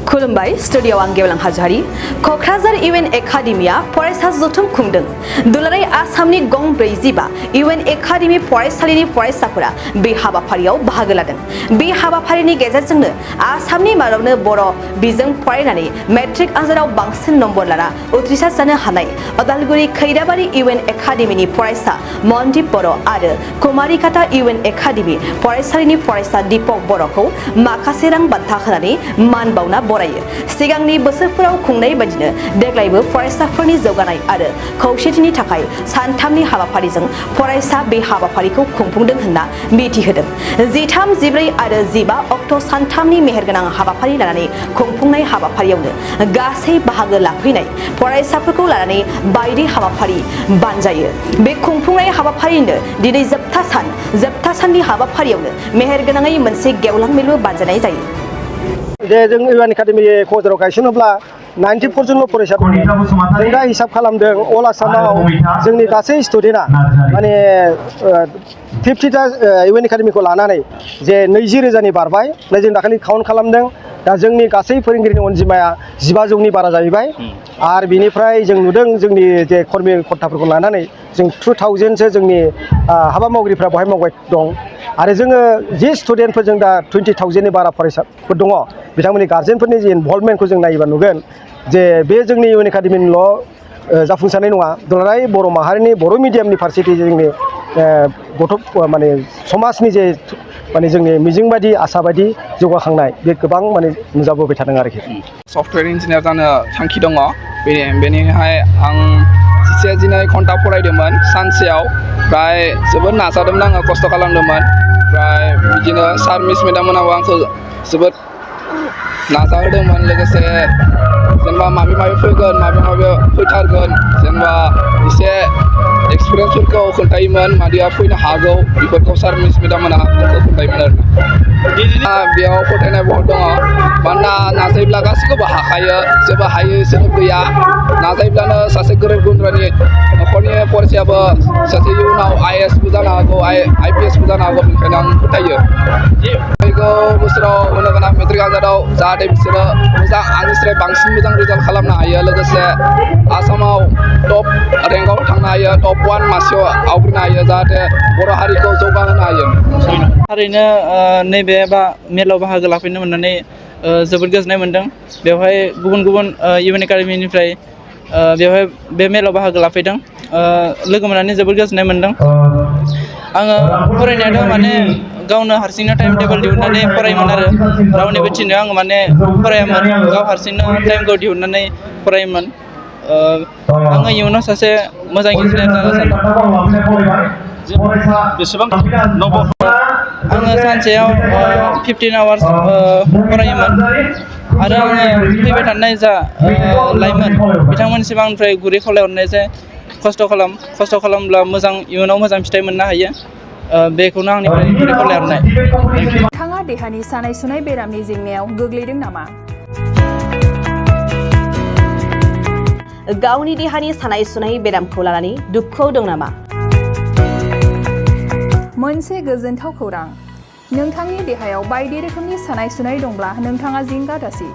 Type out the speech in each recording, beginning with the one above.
खुलुमबाय स्टुडिअ आं गेवलां हाज'वारि क'क्राझार इउएन एकाडेमिया फरायसा जथुम खुंदों दुलाराय आसामनि गं 45 इउएन एकाडेमि फरायसालिनि फरायसाफोरा बे हाबाफारियाव बाहागो लादों बे हाबाफारिनि गेजेरजोंनो आसामनि मादावनो बर' बिजों फरायनानै मेट्रिक आनजादाव बांसिन नम्बर लाना उथ्रिसार जानो हानाय अदालगुरि खैराबारि इउएन एकाडेमिनि फरायसा मनदीप बर' आरो कुमारिकाटा इउएन एकाडेमि फरायसालिनि फरायसा दीपक बर'खौ माखासे रां बान्था होनानै मान बावना बरायो सिगांनि बोसोरफोराव खुंनाय बायदिनो देग्लायबो फरायसाफोरनि जौगानाय आरो खौसेथिनि थाखाय सानथामनि हाबाफारिजों फरायसा बे हाबाफारिखौ खुंफुंदों होनना मिथिहोदों 13, 14 आरो 15 अक्ट' सानथामनि मेहेरगोनां हाबाफारि लानानै खुंफुंनाय हाबाफारियावनो गासै बाहागो लाफैनाय फरायसाफोरखौ लानानै बायदि हाबाफारि बानजायो बे खुंफुंनाय हाबाफारिनो दिनै जोबथा साननि हाबाफारियावनो मेहेरगोनाङै मोनसे गेवलां मेलबो बानजानाय जायो जे जों इउएन एकाडेमि क'क्राझाराव गायसनोब्ला 94 जन फरायसा दं जों दा हिसाब खालामदों अल आसामाव जोंनि गासै स्टुडेन्टआ माने 50टा इउएन एकाडेमिखौ लानानै जे 20,000नि बारबाय जों दाखालि काउन्ट खालामदों दा जोंनि गासै फोरोंगिरिनि अनजिमाया 15,000नि बारा जाहैबाय आरो बिनिफ्राय जों नुदों जोंनि जे कर्मि कर्ताफोरखौ लानानै जों 2,000सो जोंनि हाबा मावगिरिफ्रा बहाय मावबाय दं आरो जोङो जे स्टुडेन्टफोरजों दा 20,000नि बारा फरायसाफोर दङ बिथांमोननि गार्जेनफोरनि जे इनभल्भमेन्टखौ जों नायोबा नुगोन जे बे जोंनि इउएन एकाडेमिनिल' जाफुंसारनाय नङा दुलाराय बर' माहारिनि बर' मिडियामनि फारसेथि जोंनि गथ' माने समाजनि जे माने जोंनि मिजिं बायदि आसा बायदि जौगाखांनाय बे गोबां माने नुजाबोबाय थादों आरोखि सफ्टवेयार इन्जिनियार जानो थांखि दङ बेनिहाय आं 12 घन्टा फरायदोंमोन सानसेयाव ओमफ्राय जोबोद नाजादोंमोन आङो खस्थ' खालामदोंमोन ओमफ्राय बिदिनो सार मिस मेडाममोनाबो आंखौ जोबोद नाजाहोदोंमोन लोगोसे जेनेबा माबे फैगोन माबे फैथारगोन जेनेबा एसे एक्सपिरियेन्सफोरखौ खोन्थायोमोन मादिया फैनो हागौ बेफोरखौ सार मिस मेडाममोना आंखौ खोन्थायोमोन आरो बेयाव फोथायनाय बहुद दङ मानोना नाजायोब्ला गासैखौबो हाखायो जेबो हायो एसेबो गैया नाजायोब्लानो सासे गोरिब गुन्द्रानि न'खरनि फरायसायाबो सासे इयुनाव IASबो जानो हागौ IPSबो जानो हागौ बेनिखायनो आं फोथायो फैगौ बोसोराव होनो गोनां मेट्रिक आनजादाव जाहाथे बिसोरो मोजां आंनिफ्राय बांसिन मोजां रिजाल्ट खालामनो हायो लोगोसे आसामाव टप रेंकआव थांनो हायो टप 1 मासियाव आवग्रिनो हायो जाहाथे बर' हारिखौ जौगाहोनो हायो थारैनो नैबे मेलाव बाहागो लाफैनो मोननानै जोबोद गोजोननाय मोन्दों बेवहाय गुबुन इउएन एकाडेमिनिफ्राय बेवहाय बे मेलाव बाहागो लाफैदों लोगो मोननानै जोबोद गोजोननाय मोन्दों आङो फरायनायाथ' माने गावनो हारसिंनो टाइम टेबोल दिहुननानै फरायोमोन आरो रावनिबो थिननायाव आङो माने फरायामोन गाव हारसिंनो टाइमखौ दिहुननानै फरायोमोन आङो इयुनाव सासे मोजां इन्जिनियार जानो सानदों आङो सानसेयाव 15 आवार्स फरायोमोन आरो आङो फैबाय थानाय जा लाइमोन बिथांमोननिसिम आंनिफ्राय गुरै खावलायहरनाय जे खस्थ' खालामब्ला मोजां इयुनाव मोजां फिथाइ मोननो हायो बेखौनो आंनिफ्राय गुरै खावलायहरनाय नोंथाङा देहानि सानाय सुनाय बेरामनि जेंनायाव गोग्लैदों नामा गावनि देहानि सानाय सुनाय बेरामखौ लानानै दुखुआव दं नामा मोनसे गोजोनथाव खौरां नोंथांनि देहायाव बायदि रोखोमनि सानाय सुनाय दंब्ला नोंथाङा जिंगा दासि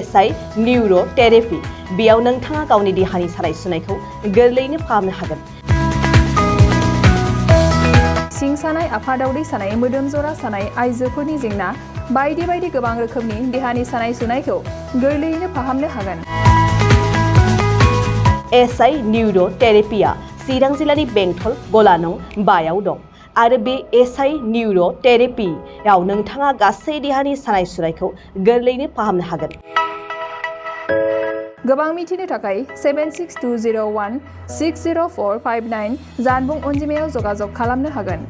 SI निउर' थेरापि बेयाव नोंथाङा गावनि देहानि सानाय सुनायखौ गोरलैयैनो फाहामनो हागोन सिं सानाय आफादावदै सानाय मोदोम जरा सानाय आइजोफोरनि जेंना बायदि गोबां रोखोमनि देहानि सानाय सुनायखौ गोरलैयैनो फाहामनो हागोन SI निउर' थेरापिया चिरां जिल्लानि बेंटल गलानं 5आव दं आरो बे SI निउर' थेरापियाव नोंथाङा गासै देहानि सानाय सुनायखौ गोरलैयैनो फाहामनो हागोन गोबां मिथिनो थाखाय 7620160459 जानबुं अनजिमायाव जगाजग खालामनो हागोन